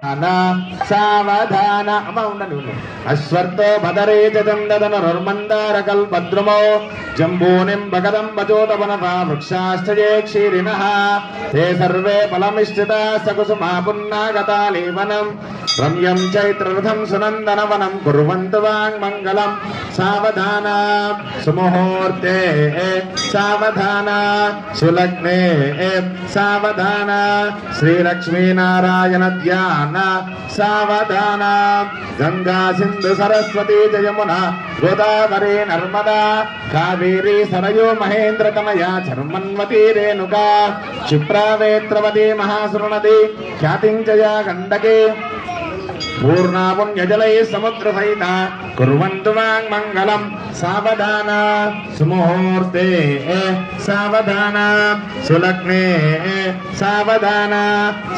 సావధాన అమ్మ ఉండండి అశ్వర్తో భదరే చందనర్మందార కల్పద్రుమో జంబూనిం భగదం భజోతవనతా వృక్షాశ్చయే క్షీరిణః తే సర్వే ఫలమిశ్చితా సకుసుమా పున్నాగతాలీవనం రమ్యం చైత్రరథం సునందనవనం కుర్వంతు వాంగ్మంగళం సావధాన సుముహూర్తే సావధాన సులగ్నే సావధాన శ్రీలక్ష్మీనారాయణ ధ్యాన సావధాన గంగా సింధు సరస్వతి జయమున గోదావరి నర్మదా కావేరీ సరయూ మహేంద్ర తనయా చర్మన్వతి రేణుకా క్షిప్రావేత్రవతి మహాసురనది ఖ్యాతించయా గండకే పూర్ణా పుణ్యజలై సముద్ర సహిత కుర్వంతు వాంగ్మంగళం సావధాన సుముహూర్తే సావధాన సులగ్నే సావధాన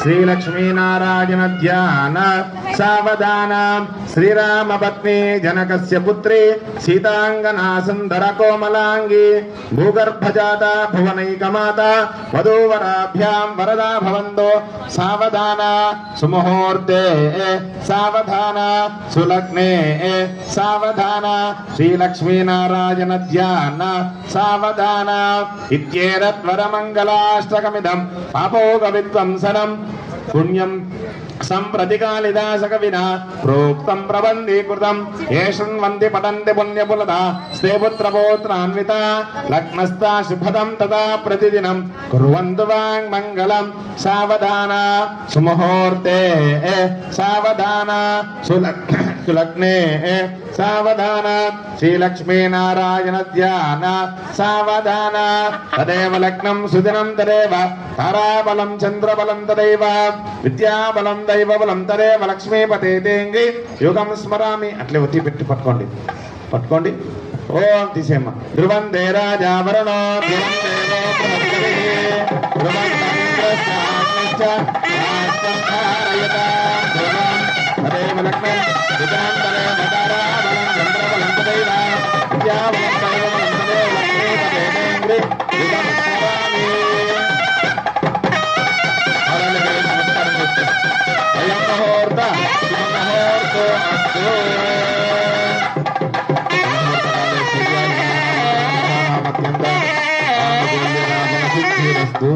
శ్రీలక్ష్మీనారాయణ ధ్యాన సావధాన శ్రీరామపత్ని జనకస్య పుత్రి సీతాంగనా సుందర కోమలాంగి భూగర్భజాత భువనైకమాత వధూవరాభ్యాం వరదా భవంతో సావధాన సుముహూర్తే సావధాన సులగ్నే సావధాన శ్రీలక్ష్మీనారాయణ ధ్యాన సావధాన ఇత్యేతద్వరమంగళాష్టకమిదం పాపోగ విధ్వంసనం పుణ్యం సంప్రతికాళిదాసక వినా ప్రోక్తం ప్రబంధీకృతం ఏషన్వంతి పఠంతి పుణ్యపులత స్తే పుత్రపౌత్రాన్విత లగ్నస్థా శుభదం తదా ప్రతిదినం కుర్వంతు వాంగ్మంగళం సావధాన సుముహూర్తే సావధాన సులగ్నే సావధాన శ్రీలక్ష్మీనారాయణ ధ్యాన సావధాన తదేవ లగ్నం సుదినం తదేవ తారాబలం చంద్రబలం తదైవ విద్యాబలం దైవబలం తదేవ లక్ష్మీపతే దేంగి యుగం స్మరామి. అట్లే ఒత్తి పెట్టి పట్టుకోండి పట్టుకోండి. ఓం తీసేమ్మ. ధ్రువం దే రాజా వరుణో ధ్రువం దేవో బృహస్పతిః ధ్రువం చంద్రశ్చాగ్నిశ్చ రాష్ట్రం ధారయతాం ధ్రువం తదేవ లగ్నం సుదినం తదేవ తారాబలం చంద్రబలం తదైవ విద్యాబలం దైవబలం తదేవ లక్ష్మీపతే దేంగి యుగం స్మరామి. అయం ముహూర్త శుభముహూర్తో అస్తు. సిద్ధిరస్తు.